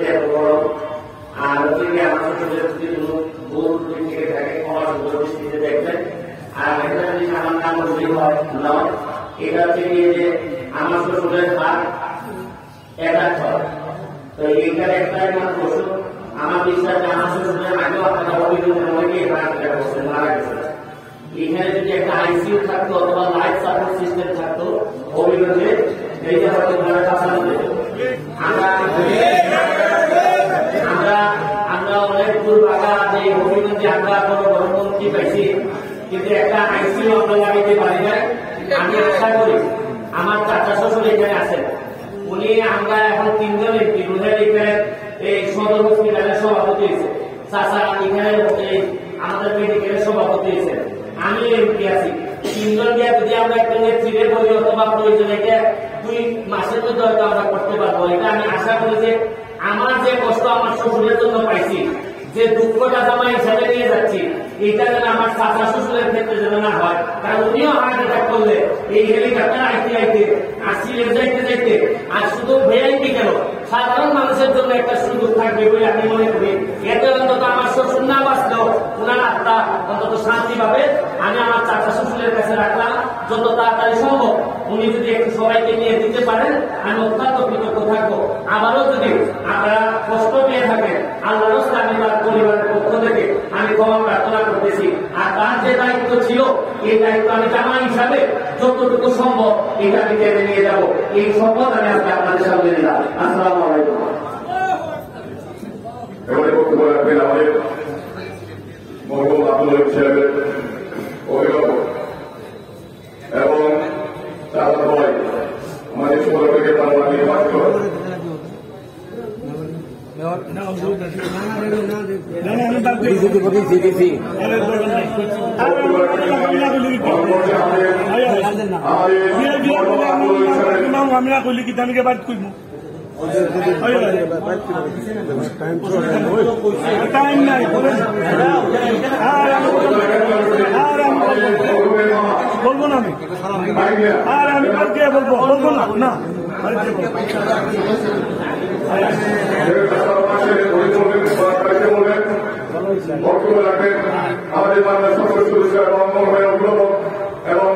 এত বড় আর যদি আমার যদি কোনো ভুল থেকে থাকে ক্ষমার দৃষ্টিতে দেখবেন। আর এটা যদি আমার নাম ভুল হয় নয়, এটা থেকে যে আমার শ্বশুরের হাত এটা হয়, তো এইটার একটাই মাত্র ওষুধ। আমার বিশ্বাস আমার শ্বশুরের আগেও আপনারা অভিযোগ অনেকেই মারা গেছে। এখানে যদি একটা আইসিইউ থাকতো অথবা লাইফ সাপোর্ট সিস্টেম থাকতো, অভিযোগে এই যে হয়তো আমরা অনেক দূর বাগা যে অভিযোগে আমরা কোনো গণমন্ত্রী পাইছি, কিন্তু একটা আইসিইউ আমরা লাগাইতে পারি না। আমি আশা করি আমার চাচা শ্বশুর এখানে আছেন, উনি আমরা এখন তিনজন এমপি রুহের এখানে এই সদর হসপিটালের সভাপতি হয়েছে, চাচা এখানে আমাদের মেডিকেলের সভাপতি হয়েছে, আমি এমপি আছি। তিনজন দিয়ে যদি আমরা একটা নেতৃত্বে বলি অথবা প্রয়োজন এটা 2 মাসের মধ্যে হয়তো আমরা করতে পারবো। এটা আমি আশা করি যে আমার যে কষ্ট আমার শ্বশুরের জন্য পাইছি, যে দুঃখটা জামা হিসাবে নিয়ে যাচ্ছি, এটা যেন আমার চাচা শ্বশুরের ক্ষেত্রে যেন না হয়। কারণ উনিও হার্ট অ্যাটাক করলে এই হেলিকপ্টার আইতে আইতে আর সিলেট যাইতে যাইতে আর শুধু ভেআইপি কেন সাধারণ মানুষের জন্য একটা সুযোগ থাকবে বলে আমি মনে করি। এতে অন্তত আমার শ্বশুর না বাঁচলেও ওনার আত্মা অন্তত শান্তি পাবে। আমি আমার চাচা শ্বশুরের কাছে রাখলাম, যত তাড়াতাড়ি সম্ভব উনি যদি একটু সবাইকে নিয়ে দিতে পারেন আমি অত্যন্ত কৃতজ্ঞ থাকবো। আবারও যদি আপনারা কষ্ট পেয়ে থাকেন, আল্লাহ রাস্তায় আমি তার পরিবারের পক্ষ থেকে আমি ক্ষমা প্রার্থনা করতেছি। আর তার যে দায়িত্ব ছিল এই দায়িত্ব আমি জামা হিসাবে যতটুকু সম্ভব এটা আমি টেনে নিয়ে যাবো। এই শপথ আমি আজকে আপনাদের সামনে দিলাম। আসসালামু আলাইকুম। এবারে বক্তব্য রাখবেন আমাদের মরহুম আব্দুল সাহেবের অভিভাবক এবং তার ভাই আমাদের সৌরভকে তারা নির্বাচিত আমি কইলি কি তামিকে বাদ কইমু টাইম নাই বলবো না আমি, আর আমি কালকে বলবো না না বক্তব্য রাখবেন আমাদের বাংলা সংসদ সদস্য এবং অভিভাবক এবং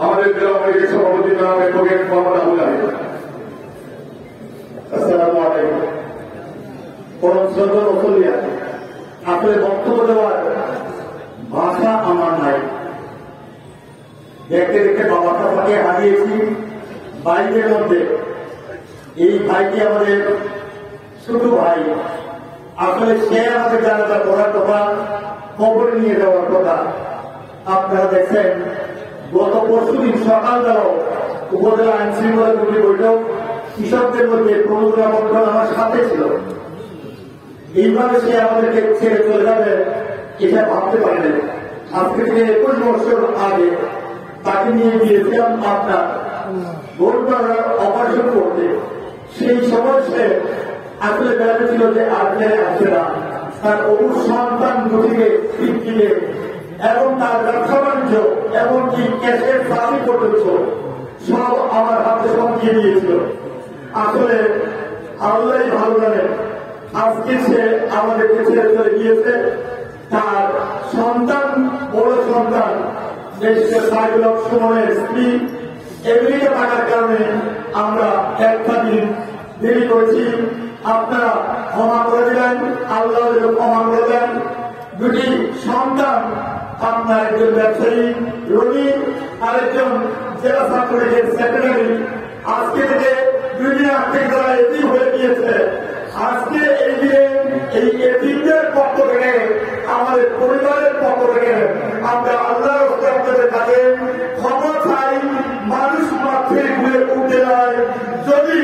আমাদের জেলা আওয়ামী সভাপতি নাম অ্যাডভোকেট মোহাম্মদ আবুল আলী। আসসালামু আলাইকুম। পরম শ্রদ্ধা রসুলিয়া, আসলে বক্তব্য দেওয়ার ভাষা আমার নাই। দেখতে দেখতে বাবা সাহেবকে হারিয়েছি বাইকের মধ্যে। এই ভাইটি আমাদের ছোট ভাই, আসলে সে আমাদের জানাজা করার কথা, খবর নিয়ে যাওয়ার কথা। আপনারা দেখছেন গত পরশুদিন সকালবেলাও উপজেলা আইন শৃঙ্খলা কমিটি বৈঠক, কৃষকদের মধ্যে প্রণোদনা বন্ধন আমার সাথে ছিল। এইভাবে সে আমাদেরকে ছেড়ে চলে যাবে এটা ভাবতে পারেন। আজকে থেকে 21 বছর আগে তাকে নিয়ে গিয়েছিলাম আপনার গোলপাড়ার অপারেশন করতে। সেই সময় সে আসলে বেড়াতে ছিল যে আর ফেরে আসছে না, তার অবুর সন্তান দুটিকে দিকে এবং তার ব্যবসা বাণিজ্য এমনকি ক্যাশের চাকরি পর্যন্ত সব আমার হাতে সঙ্গিয়ে দিয়েছিল। আসলে আল্লাহ ভালো জানেন, আজকে সে আমাদেরকে ছেড়ে চলে গিয়েছে। তার সন্তান, বড় সন্তান সাইদুল হক সুমনের স্ত্রী আমেরিকা থাকার কারণে আমরা একটা দিন দেরি করেছি। আপনারা ক্ষমা করে দিলেন, আল্লাহ ক্ষমা করে দেন। দুটি সন্তান, আপনার একজন ব্যবসায়ী রবি, আরেকজন জেলা ছাত্রলীগের সেক্রেটারি, আজকে থেকে 2 দিন আগ থেকে তারা এতিম হয়ে গিয়েছে। আজকে এই দিনে এই এতিমদের পক্ষ থেকে, আমাদের পরিবারের পক্ষ থেকে আমরা আল্লাহর আপনাদের কাছে ক্ষমা চাই। মানুষ মাত্রে ঘুরে উঠতে যায়, যদি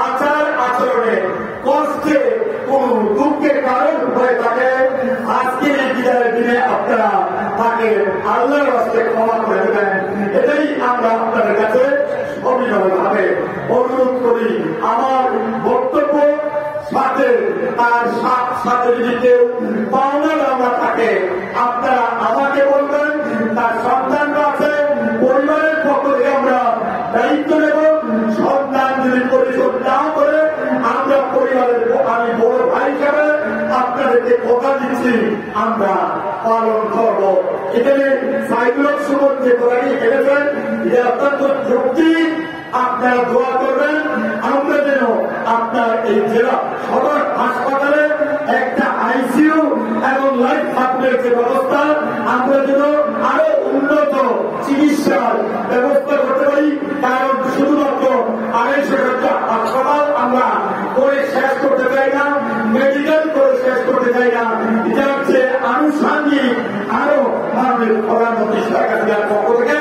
আচার আচরণে কষ্টে কোন দুঃখের কারণ হয়ে থাকে, আজকে এই বিদায়ের দিনে আপনারা তাকে আল্লাহর হস্তে ক্ষমা করে দেবেন। এটাই আমরা আপনাদের কাছে অভিনবভাবে অনুরোধ করি। আমার বক্তব্য সাথে তার সাথে যদি কেউ পাওনার আমরা থাকে, আপনারা আমাকে বলবেন। তার সন্তানরা আছে, পরিবারের পক্ষ থেকে আমরা দায়িত্ব নেব। সন্তান যদি পরিশোধ না করে আমরা দিচ্ছি আমরা পালন করব। এখানে সাইদুল সুমন যে কথাটি এনেছেন এটা অত্যন্ত যৌক্তিক। আপনারা দোয়া করবেন আমরা যেন আপনার এই জেলা সদর হাসপাতালে একটা আইসিইউ এবং লাইফ সাপোর্টের যে ব্যবস্থা আমরা যেন আরো উন্নত চিকিৎসার ব্যবস্থা করতে পারি। কারণ শুধুমাত্র 250 হাসপাতাল আমরা করে শেষ করতে চাই না, মেডিকেল করে শেষ করতে চাই না। এটা হচ্ছে আনুষঙ্গিক আরো মাননীয় প্রধানমন্ত্রী শেখ হাসিনার পক্ষ থেকে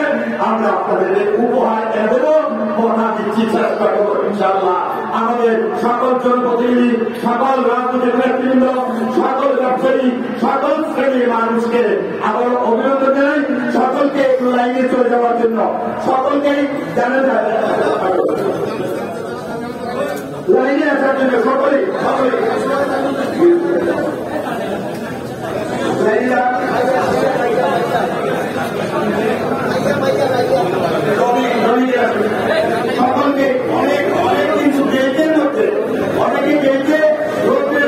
আমরা আপনাদের উপহার এনে দেবো। কথা দিচ্ছি, চেষ্টা করবো ইনশাআল্লাহ। আমাদের সকল জনপ্রতিনিধি, সকল রাজনৈতিক নেতৃবৃন্দ, সকল ব্যবসায়ী, সকল শ্রেণীর মানুষকে আবার অভিনন্দন জানাই। সকলকে একটু লাইনে চলে যাওয়ার জন্য সকলকেই জানাতে লাইনে আসার জন্য সকলেই